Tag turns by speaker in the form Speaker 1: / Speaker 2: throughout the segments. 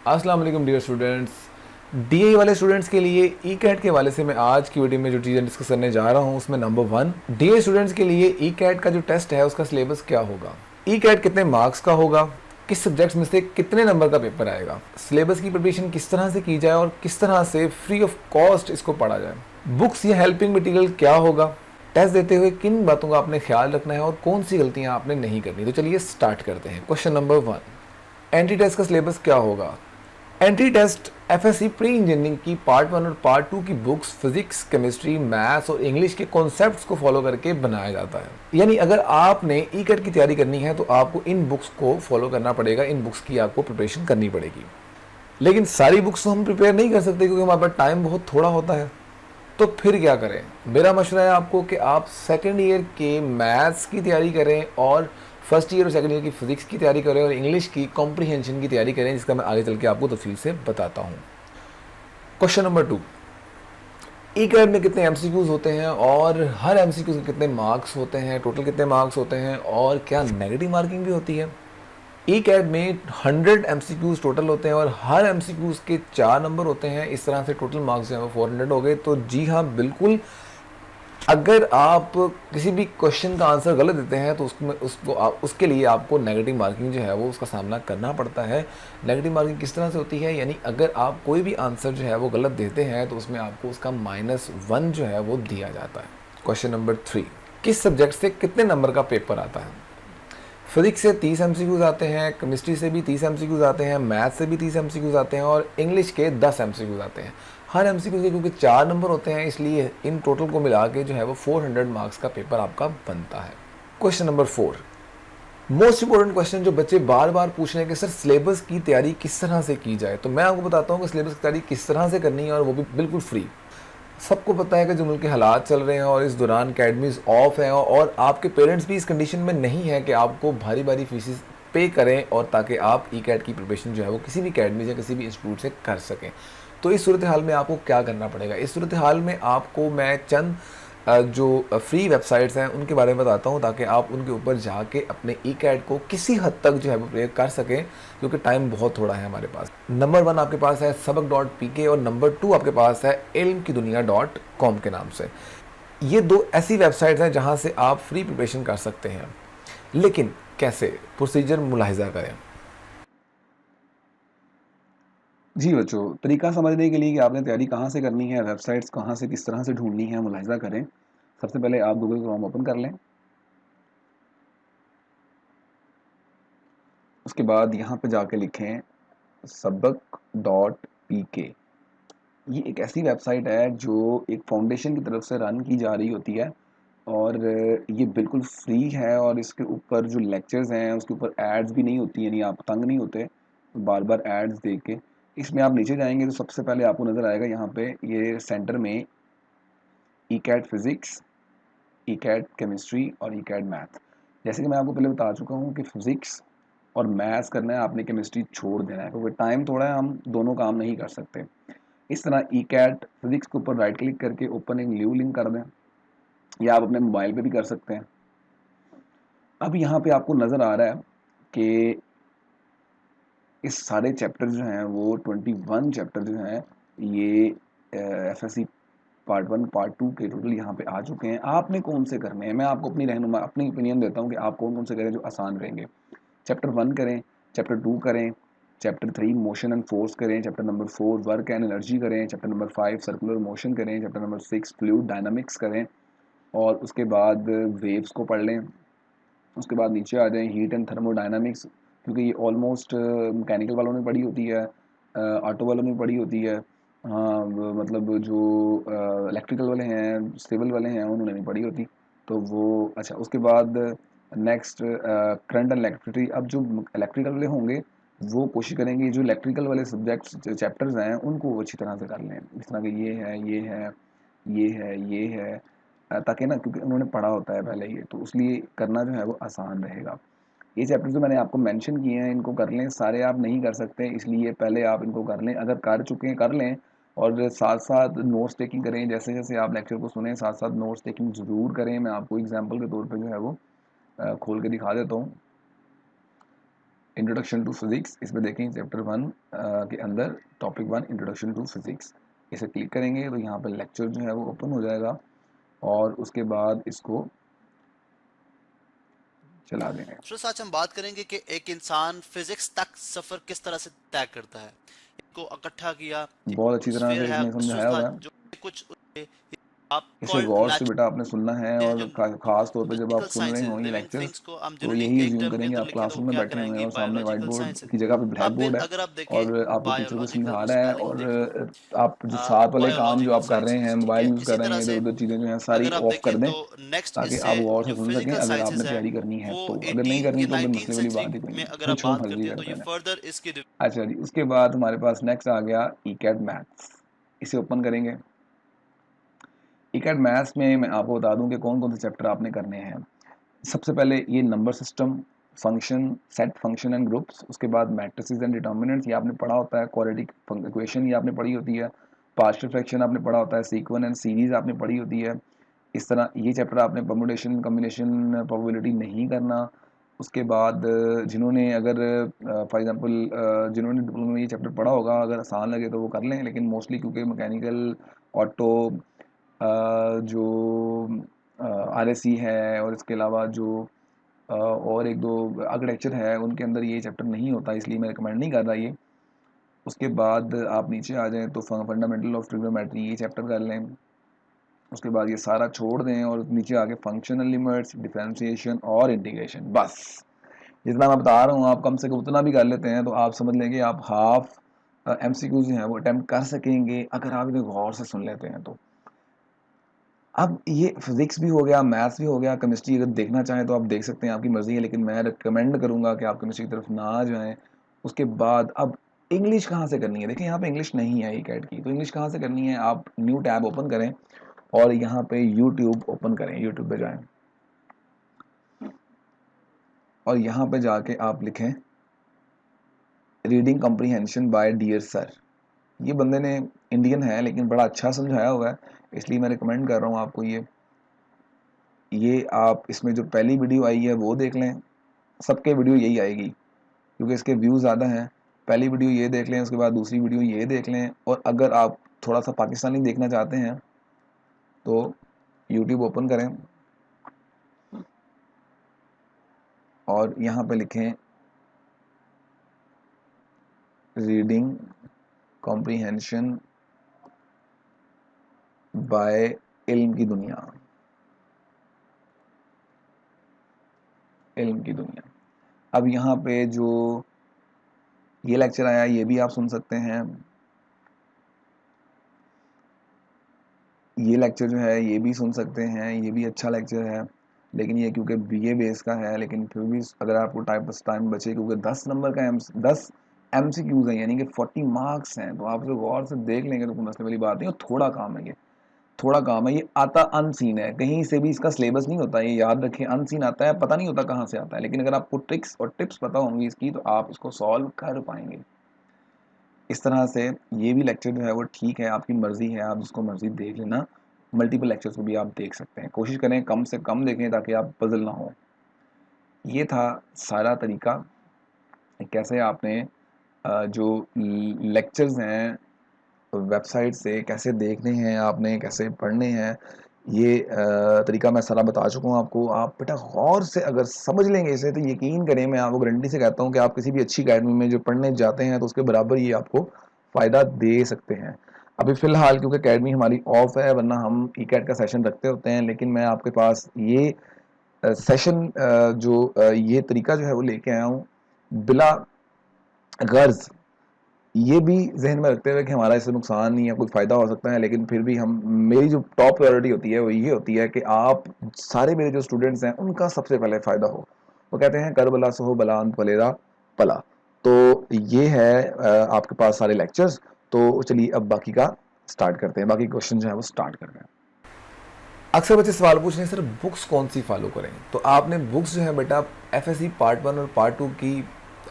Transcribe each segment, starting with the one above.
Speaker 1: अस्सलाम वालेकुम dear students. DA वाले स्टूडेंट्स के लिए ई कैट के हवाले से मैं आज की वीडियो में जो चीज़ें डिस्कस करने जा रहा हूँ उसमें नंबर 1, डीए स्टूडेंट्स के लिए ई कैट का जो टेस्ट है उसका सिलेबस क्या होगा, ई कैट कितने मार्क्स का होगा, किस सब्जेक्ट्स में से कितने नंबर का पेपर आएगा, सिलेबस की प्रिपरेशन किस तरह से की जाए और किस तरह से फ्री ऑफ कॉस्ट इसको पढ़ा जाए, बुक्स या हेल्पिंग मटीरियल क्या होगा, टेस्ट देते हुए किन बातों का आपने ख्याल रखना है और कौन सी गलतियां आपने नहीं करनी। तो चलिए स्टार्ट करते हैं। क्वेश्चन नंबर 1, एंट्री टेस्ट का सिलेबस क्या होगा। Entry test FSc pre engineering की पार्ट 1 और पार्ट 2 की बुक्स फिजिक्स, केमिस्ट्री, मैथ्स और इंग्लिश के कॉन्सेप्ट्स को फॉलो करके बनाया जाता है। यानी अगर आपने ई कैट की तैयारी करनी है तो आपको इन बुक्स को फॉलो करना पड़ेगा, इन बुक्स की आपको प्रिपरेशन करनी पड़ेगी। लेकिन सारी बुक्स तो हम प्रिपेयर नहीं कर सकते क्योंकि हमारे पास टाइम बहुत थोड़ा होता है। तो फिर क्या करें? मेरा मशवरा है आपको कि आप सेकेंड ईयर के मैथ्स की तैयारी करें और फर्स्ट ईयर और सेकेंड ईयर की फिजिक्स की तैयारी करें और इंग्लिश की कॉम्प्रीहेंशन की तैयारी करें, जिसका मैं आगे चल के आपको तफसील से बताता हूँ। क्वेश्चन नंबर 2, ई कैट में कितने एमसीक्यूज होते हैं और हर एमसीक्यूज के कितने मार्क्स होते हैं, टोटल कितने मार्क्स होते हैं और क्या नेगेटिव मार्किंग भी होती है। ई कैट में 100 एमसीक्यूज टोटल होते हैं और हर एमसीक्यूज के 4 नंबर होते हैं। इस तरह से टोटल मार्क्स जो है वो 400 हो गए। तो जी हाँ, बिल्कुल, अगर आप किसी भी क्वेश्चन का आंसर गलत देते हैं तो उसके लिए आपको नेगेटिव मार्किंग जो है वो उसका सामना करना पड़ता है। नेगेटिव मार्किंग किस तरह से होती है, यानी अगर आप कोई भी आंसर जो है वो गलत देते हैं तो उसमें आपको उसका -1 जो है वो दिया जाता है। क्वेश्चन नंबर 3, किस सब्जेक्ट से कितने नंबर का पेपर आता है। फिजिक्स से 30 एमसीक्यूज आते हैं, केमिस्ट्री से भी 30 एमसीक्यूज आते हैं, मैथ से भी 30 एमसीक्यूज आते हैं और इंग्लिश के 10 एमसीक्यूज आते हैं। हर एमसीक्यू के क्योंकि 4 नंबर होते हैं इसलिए इन टोटल को मिला के जो है वो 400 मार्क्स का पेपर आपका बनता है। Question number 4, most important question जो बच्चे बार बार पूछ रहे हैं कि सर सिलेबस की तैयारी किस तरह से की जाए। तो मैं आपको बताता हूँ कि सिलेबस की तैयारी किस तरह से करनी है और वो भी बिल्कुल फ्री। सबको पता है कि जो मुल्क के हालात चल रहे हैं और इस दौरान अकेडमीज ऑफ हैं और आपके पेरेंट्स भी इस कंडीशन में नहीं है कि आपको भारी भारी फीसेस पे करें और ताकि आप ई कैट की प्रिपरेशन जो है वो किसी भी अकेडमी या किसी भी इंस्टीट्यूट से कर सकें। तो इस सूरत हाल में आपको क्या करना पड़ेगा? इस सूरत हाल में आपको मैं चंद जो फ्री वेबसाइट्स हैं उनके बारे में बताता हूँ ताकि आप उनके ऊपर जाके अपने ई कैट को किसी हद तक जो है वो प्रेयर कर सकें, क्योंकि टाइम बहुत थोड़ा है हमारे पास। नंबर 1 आपके पास है सबक.pk और नंबर 2 आपके पास है ilmkidunia.com के नाम से। ये दो ऐसी वेबसाइट्स हैं जहां से आप फ्री प्रिपरेशन कर सकते हैं। लेकिन कैसे? प्रोसीजर मुलाहिजा करें।
Speaker 2: जी बच्चों, तरीका समझने के लिए कि आपने तैयारी कहाँ से करनी है, वेबसाइट्स कहाँ से किस तरह से ढूंढनी है, मुलाहिजा करें। सबसे पहले आप गूगल क्रोम ओपन कर लें। उसके बाद यहाँ पे जाके लिखें सबक डॉट पी के। ये एक ऐसी वेबसाइट है जो एक फाउंडेशन की तरफ से रन की जा रही होती है और ये बिल्कुल फ्री है और इसके ऊपर जो लेक्चर्स हैं उसके ऊपर एड्स भी नहीं होती, यानी आप तंग नहीं होते बार बार एड्स देख के। इसमें आप नीचे जाएंगे तो सबसे पहले आपको नज़र आएगा यहाँ पे ये सेंटर में E CAT physics, E CAT chemistry और ई कैट मैथ। जैसे कि मैं आपको पहले बता चुका हूँ कि फिज़िक्स और मैथ्स करना है आपने, केमिस्ट्री छोड़ देना है क्योंकि टाइम थोड़ा है, हम दोनों काम नहीं कर सकते। इस तरह ई कैट फिज़िक्स के ऊपर राइट क्लिक करके ओपन एक न्यू लिंक कर दें, या आप अपने मोबाइल पे भी कर सकते हैं। अब यहाँ पे आपको नज़र आ रहा है कि इस सारे चैप्टर जो हैं वो 21 चैप्टर जो हैं ये एफएससी पार्ट 1 पार्ट 2 के टोटल यहाँ पे आ चुके हैं। आपने कौन से करने हैं, मैं आपको अपनी रहनुमा अपनी ओपिनियन देता हूँ कि आप कौन कौन से करें जो आसान रहेंगे। चैप्टर 1 करें, चैप्टर 2 करें, चैप्टर 3 मोशन एंड फोर्स करें, chapter number 4 work and energy करें, चैप्टर नंबर 5 सर्कुलर मोशन करें, चैप्टर नंबर 6 फ्लूइड डायनामिक्स करें और उसके बाद वेव्स को पढ़ लें। उसके बाद नीचे आ जाएँ हीट एंड थर्मोडायनामिक्स, क्योंकि ये ऑलमोस्ट मैकेनिकल वालों ने पढ़ी होती है, ऑटो वालों ने पढ़ी होती है। हाँ, मतलब जो इलेक्ट्रिकल वाले हैं, सिविल वाले हैं, उन्होंने नहीं पढ़ी होती। तो वो अच्छा, उसके बाद नेक्स्ट करंट एंड इलेक्ट्रिसिटी। अब जो इलेक्ट्रिकल वाले होंगे वो कोशिश करेंगे जो इलेक्ट्रिकल वाले सब्जेक्ट्स चैप्टर्स हैं उनको वो अच्छी तरह से कर लें। इस तरह के ये है, ये है, ये है, ये है, ताकि ना, क्योंकि उन्होंने पढ़ा होता है पहले ये, तो इसलिए करना जो है वो आसान रहेगा। ये चैप्टर जो मैंने आपको मेंशन किए हैं इनको कर लें। सारे आप नहीं कर सकते, इसलिए पहले आप इनको कर लें। अगर कर चुके हैं कर लें और साथ साथ नोट्स टेकिंग करें। जैसे जैसे आप लेक्चर को सुने साथ साथ नोट्स टेकिंग ज़रूर करें। मैं आपको एग्जांपल के तौर पे जो है वो खोल के दिखा देता हूँ। इंट्रोडक्शन टू फिजिक्स, इसमें देखें चैप्टर 1 के अंदर टॉपिक 1 इंट्रोडक्शन टू फिजिक्स, इसे क्लिक करेंगे तो यहाँ पर लेक्चर जो है वो ओपन हो जाएगा और उसके बाद इसको चला देंगे।
Speaker 3: स्टूडेंट्स आज हम बात करेंगे कि एक इंसान फिजिक्स तक सफर किस तरह से तय करता है। इसको इकट्ठा किया,
Speaker 2: बहुत अच्छी तरह
Speaker 3: स्फीयर
Speaker 2: से
Speaker 3: है,
Speaker 2: इसमें समझाया
Speaker 3: था
Speaker 2: हुआ है,
Speaker 3: जो कुछ आप
Speaker 2: इसे
Speaker 3: कॉल्ड
Speaker 2: गौर से
Speaker 3: मैच
Speaker 2: बेटा आपने सुनना है
Speaker 3: हैं,
Speaker 2: और
Speaker 3: जो
Speaker 2: ख़ास तौर पे जब आप
Speaker 3: लॉजिकल
Speaker 2: सुन रहे
Speaker 3: साइंसेज
Speaker 2: हो ये
Speaker 3: लिविंग
Speaker 2: लेक्चर्स,
Speaker 3: थिंग्स को हम
Speaker 2: तो
Speaker 3: जनरली
Speaker 2: यही
Speaker 3: एक
Speaker 2: अज्यूम
Speaker 3: टर्म के
Speaker 2: करेंगे
Speaker 3: अंदर
Speaker 2: आप
Speaker 3: लिखें तो
Speaker 2: क्लासरूम में
Speaker 3: क्या
Speaker 2: बैठे हुए हैं
Speaker 3: कराएंगे,
Speaker 2: और सामने व्हाइट
Speaker 3: बायोलॉजिकल
Speaker 2: बोर्ड
Speaker 3: साइंसेज।
Speaker 2: की जगह पे ब्लैक
Speaker 3: अब
Speaker 2: बोर्ड
Speaker 3: फिर
Speaker 2: है
Speaker 3: अगर आप
Speaker 2: और
Speaker 3: देखें
Speaker 2: आपको टीचर कुछ
Speaker 3: बायोलॉजिकल
Speaker 2: समझा रहा है
Speaker 3: स्पेलिंग
Speaker 2: और
Speaker 3: देखें,
Speaker 2: आप जो साथ वाले काम जो
Speaker 3: बायोलॉजिकल
Speaker 2: आप कर रहे हैं,
Speaker 3: साइंसेज, ठीक
Speaker 2: मोबाइल
Speaker 3: है।
Speaker 2: यूज़
Speaker 3: इसी
Speaker 2: कर रहे
Speaker 3: तरह
Speaker 2: हैं,
Speaker 3: से
Speaker 2: इधर-उधर चीज़ें जो हैं सारी
Speaker 3: अगर आप
Speaker 2: ऑफ कर
Speaker 3: देखें
Speaker 2: दें,
Speaker 3: तो नेक्स्ट
Speaker 2: ताकि
Speaker 3: इससे
Speaker 2: आप गौर से
Speaker 3: जो
Speaker 2: सुन सकें
Speaker 3: फिजिकल
Speaker 2: अगर आपने
Speaker 3: साइंसेज है
Speaker 2: तैयारी करनी है
Speaker 3: वो
Speaker 2: तो। अगर नहीं
Speaker 3: 18
Speaker 2: करनी
Speaker 3: ये
Speaker 2: तो फिर
Speaker 3: 19th
Speaker 2: मसले वाली
Speaker 3: सेंचुरी
Speaker 2: बात ही कोई
Speaker 3: में
Speaker 2: नहीं,
Speaker 3: अगर
Speaker 2: फिर
Speaker 3: आप
Speaker 2: जो
Speaker 3: बात
Speaker 2: मर्ज़ी
Speaker 3: करते हैं तो
Speaker 2: करते
Speaker 3: ये
Speaker 2: रहें।
Speaker 3: फर्दर इसकी
Speaker 2: अच्छा जी, उसके बाद हमारे पास नेक्स्ट आ गया ईकैड मैथ्स, इसे ओपन करेंगे। ईकैड मैथ्स में मैं आपको बता दूं कि कौन-कौन से चैप्टर आपने करने हैं। सबसे पहले ये number system, function, set function and groups, उसके बाद मैट्रिसेस एंड डिटर्मिनेंट्स ये आपने पढ़ा होता है, क्वाड्रेटिक इक्वेशन ये आपने पढ़ी होती है, पार्शियल फ्रैक्शन आपने पढ़ा होता है, सीक्वेंस एंड सीरीज आपने पढ़ी होती है। इस तरह ये चैप्टर आपने परम्यूटेशन, कॉम्बिनेशन, प्रोबेबिलिटी नहीं करना। उसके बाद जिन्होंने अगर फॉर एग्जांपल जिन्होंने डिप्लोमा में ये चैप्टर पढ़ा होगा, अगर आसान लगे तो वो कर लें, लेकिन मोस्टली क्योंकि मैकेनिकल, ऑटो, जो आरएससी है और इसके अलावा जो और एक दो आर्किटेक्चर है उनके अंदर ये चैप्टर नहीं होता, इसलिए मैं रिकमेंड नहीं कर रहा ये। उसके बाद आप नीचे आ जाएँ तो फंडामेंटल ऑफ ट्रिग्नोमेट्री ये चैप्टर कर लें। उसके बाद ये सारा छोड़ दें और नीचे आके फंक्शनल लिमिट्स, डिफरेंशिएशन और इंटीग्रेशन, बस जितना मैं बता रहा हूँ आप कम से कम उतना भी कर लेते हैं तो आप समझ लेंगे आप हाफ एमसीक्यूज जो हैं वो अटेम्प्ट कर सकेंगे अगर आप इन्हें गौर से सुन लेते हैं तो। अब ये फिजिक्स भी हो गया, मैथ्स भी हो गया, केमिस्ट्री अगर देखना चाहें तो आप देख सकते हैं, आपकी मर्ज़ी है, लेकिन मैं रिकमेंड करूँगा कि आप केमिस्ट्री की तरफ ना जाएँ। उसके बाद अब इंग्लिश कहाँ से करनी है? देखिए यहाँ पे इंग्लिश नहीं है ईकैट की, तो इंग्लिश कहाँ से करनी है? आप न्यू टैब ओपन करें और यहाँ पे यूट्यूब ओपन करें, यूट्यूब पे जाएँ और यहाँ पे जाके आप लिखें reading comprehension by dear sir. ये बंदे ने इंडियन है लेकिन बड़ा अच्छा समझाया हुआ है, इसलिए मैं रिकमेंड कर रहा हूँ आपको ये आप इसमें जो पहली वीडियो आई है वो देख लें, सबके वीडियो यही आएगी क्योंकि इसके व्यूज़ ज़्यादा हैं। पहली वीडियो ये देख लें, उसके बाद दूसरी वीडियो ये देख लें और अगर आप थोड़ा सा पाकिस्तानी देखना चाहते हैं तो यूट्यूब ओपन करें और यहाँ पे लिखें रीडिंग कॉम्प्रीहेंशन बाय इल्म की दुनिया, इल्म की दुनिया। अब यहाँ पे जो ये लेक्चर आया ये भी आप सुन सकते हैं, ये लेक्चर जो है ये भी सुन सकते हैं, ये भी अच्छा लेक्चर है, लेकिन ये क्योंकि बीए बेस का है, लेकिन फिर भी अगर आपको टाइम बचे क्योंकि 10 नंबर का 10 एमसीक्यूज हैं यानी कि 40 मार्क्स हैं, तो आप जो गौर से देख लेंगे तो कोई मसले वाली बात नहीं। और थोड़ा काम है, ये थोड़ा काम है, ये आता अनसीन है, कहीं से भी इसका सिलेबस नहीं होता, ये याद रखें, अनसीन आता है, पता नहीं होता कहाँ से आता है, लेकिन अगर आपको ट्रिक्स और टिप्स पता होंगी इसकी तो आप इसको सॉल्व कर पाएंगे। इस तरह से ये भी लेक्चर जो है वो ठीक है, आपकी मर्ज़ी है, आप जिसको मर्ज़ी देख लेना। मल्टीपल लेक्चर्स को भी आप देख सकते हैं, कोशिश करें कम से कम देखें ताकि आप पजल ना हो। ये था सारा तरीका कैसे आपने जो लेक्चर्स हैं वेबसाइट से कैसे देखने हैं, आपने कैसे पढ़ने हैं, ये तरीका मैं सारा बता चुका हूँ आपको। आप बेटा गौर से अगर समझ लेंगे इसे तो यकीन करें, मैं आपको गारंटी से कहता हूँ कि आप किसी भी अच्छी अकेडमी में जो पढ़ने जाते हैं तो उसके बराबर ये आपको फ़ायदा दे सकते हैं। अभी फ़िलहाल क्योंकि अकेडमी हमारी ऑफ है, वरना हम ईकैट का सेशन रखते होते हैं, लेकिन मैं आपके पास ये सेशन ये तरीका जो है वो लेके आया हूँ बिला गर्ज़, ये भी ज़हन में रखते हुए कि हमारा इससे नुकसान नहीं है, कोई फ़ायदा हो सकता है, लेकिन फिर भी हम मेरी जो टॉप प्रायोरिटी होती है वो ये होती है कि आप सारे मेरे जो स्टूडेंट्स हैं उनका सबसे पहले फ़ायदा हो। वो कहते हैं कर भला सो भला अंत फलेरा भला। तो ये है आपके पास सारे लेक्चर्स। तो चलिए अब बाकी का स्टार्ट करते हैं, बाकी क्वेश्चन जो है वो स्टार्ट करते हैं।
Speaker 1: अक्सर बच्चे सवाल पूछ रहे हैं सर बुक्स कौन सी फॉलो करें, तो आपने बुक्स जो है बेटा एफएससी पार्ट 1 और पार्ट 2 की,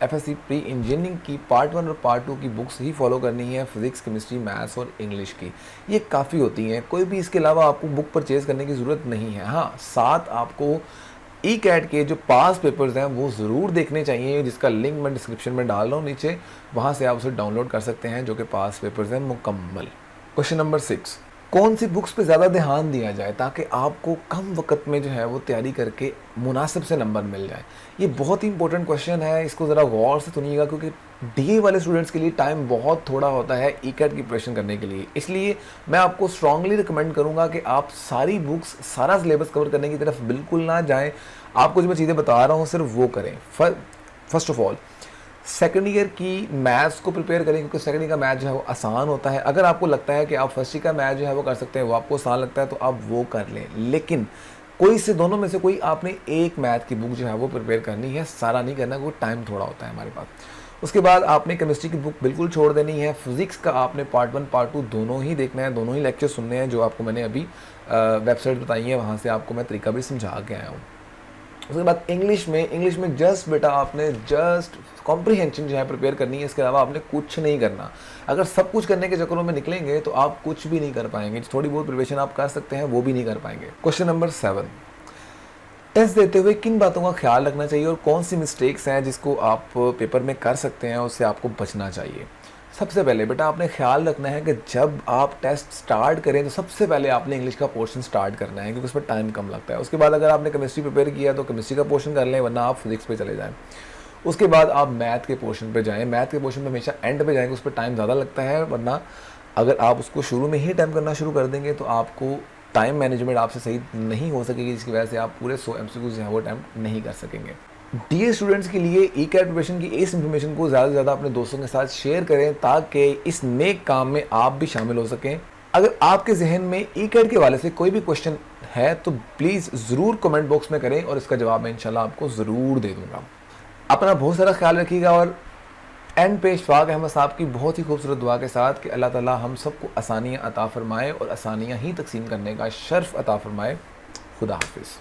Speaker 1: एफएससी प्री इंजीनियरिंग की पार्ट 1 और पार्ट 2 की बुक्स ही फॉलो करनी है, फिजिक्स, केमिस्ट्री, मैथ्स और इंग्लिश की, ये काफ़ी होती हैं, कोई भी इसके अलावा आपको बुक परचेज़ करने की ज़रूरत नहीं है। हाँ, साथ आपको ई कैट के जो पास पेपर्स हैं वो ज़रूर देखने चाहिए, जिसका लिंक मैं डिस्क्रिप्शन में डाल रहा हूँ नीचे, वहाँ से आप उसे डाउनलोड कर सकते हैं, जो कि पास पेपर्स हैं मुकम्मल। क्वेश्चन नंबर 6, कौन सी बुक्स पे ज़्यादा ध्यान दिया जाए ताकि आपको कम वक्त में जो है वो तैयारी करके मुनासिब से नंबर मिल जाए? ये बहुत ही इंपॉर्टेंट क्वेश्चन है, इसको ज़रा गौर से सुनिएगा, क्योंकि डीए वाले स्टूडेंट्स के लिए टाइम बहुत थोड़ा होता है ई कैट की प्रिपरेशन करने के लिए। इसलिए मैं आपको स्ट्रांगली रिकमेंड करूँगा कि आप सारी बुक्स, सारा सिलेबस कवर करने की तरफ बिल्कुल ना जाएँ। आपको जो मैं चीज़ें बता रहा हूँ सिर्फ वो करें। First of all second year की मैथ्स को प्रिपेयर करें, क्योंकि सेकंड ईयर का मैथ जो है वो आसान होता है। अगर आपको लगता है कि आप फर्स्ट ईयर का मैथ जो है वो कर सकते हैं, वो आपको आसान लगता है, तो आप वो कर लें। लेकिन कोई से दोनों में से कोई आपने एक मैथ की बुक जो है वो प्रिपेयर करनी है, सारा नहीं करना, क्योंकि टाइम थोड़ा होता है हमारे पास। उसके बाद आपने केमिस्ट्री की बुक बिल्कुल छोड़ देनी है। फिजिक्स का आपने पार्ट 1 पार्ट 2 दोनों ही देखना है, दोनों ही लेक्चर सुनने हैं, जो आपको मैंने अभी वेबसाइट बताई है, वहाँ से आपको मैं तरीका भी समझा के आया हूँ। उसके बाद इंग्लिश में जस्ट बेटा आपने जस्ट कॉम्प्रिहेंशन जो है प्रिपेयर करनी है, इसके अलावा आपने कुछ नहीं करना। अगर सब कुछ करने के चक्करों में निकलेंगे तो आप कुछ भी नहीं कर पाएंगे। थोड़ी बहुत प्रिपरेशन आप कर सकते हैं, वो भी नहीं कर पाएंगे। क्वेश्चन नंबर 7, टेस्ट देते हुए किन बातों का ख्याल रखना चाहिए और कौन सी मिस्टेक्स हैं जिसको आप पेपर में कर सकते हैं, उससे आपको बचना चाहिए? सबसे पहले बेटा आपने ख्याल रखना है कि जब आप टेस्ट स्टार्ट करें तो सबसे पहले आपने इंग्लिश का पोर्शन स्टार्ट करना है, क्योंकि उस पर टाइम कम लगता है। उसके बाद अगर आपने केमिस्ट्री प्रिपेयर किया तो केमिस्ट्री का पोर्शन कर लें, वरना आप फिजिक्स पे चले जाएं। उसके बाद आप मैथ के पोर्शन पे जाएं। मैथ के पोर्शन पे हमेशा एंड पे जाएंगे, उस पर टाइम ज़्यादा लगता है, वरना अगर आप उसको शुरू में ही टाइम करना शुरू कर देंगे तो आपको टाइम मैनेजमेंट आपसे सही नहीं हो सकेगी, जिसकी वजह से आप पूरे 100 MCQs जो है वो अटैम्प्ट नहीं कर सकेंगे। डीए स्टूडेंट्स के लिए ई कैट प्रिपरेशन की इस इन्फॉर्मेशन को ज़्यादा से ज़्यादा अपने दोस्तों के साथ शेयर करें, ताकि इस नेक काम में आप भी शामिल हो सकें। अगर आपके जहन में ई कैट के हवाले से कोई भी क्वेश्चन है तो प्लीज़ ज़रूर कमेंट बॉक्स में करें, और इसका जवाब मैं इंशाल्लाह आपको ज़रूर दे दूँगा। अपना बहुत सारा ख्याल रखिएगा, और एंड पे इशफाक अहमद साहब की बहुत ही खूबसूरत दुआ के साथ कि अल्लाह ताला हम सबको आसानियाँ अता फ़रमाए और आसानियाँ ही तकसीम करने का शर्फ अता फ़रमाए। खुदा हाफिज़।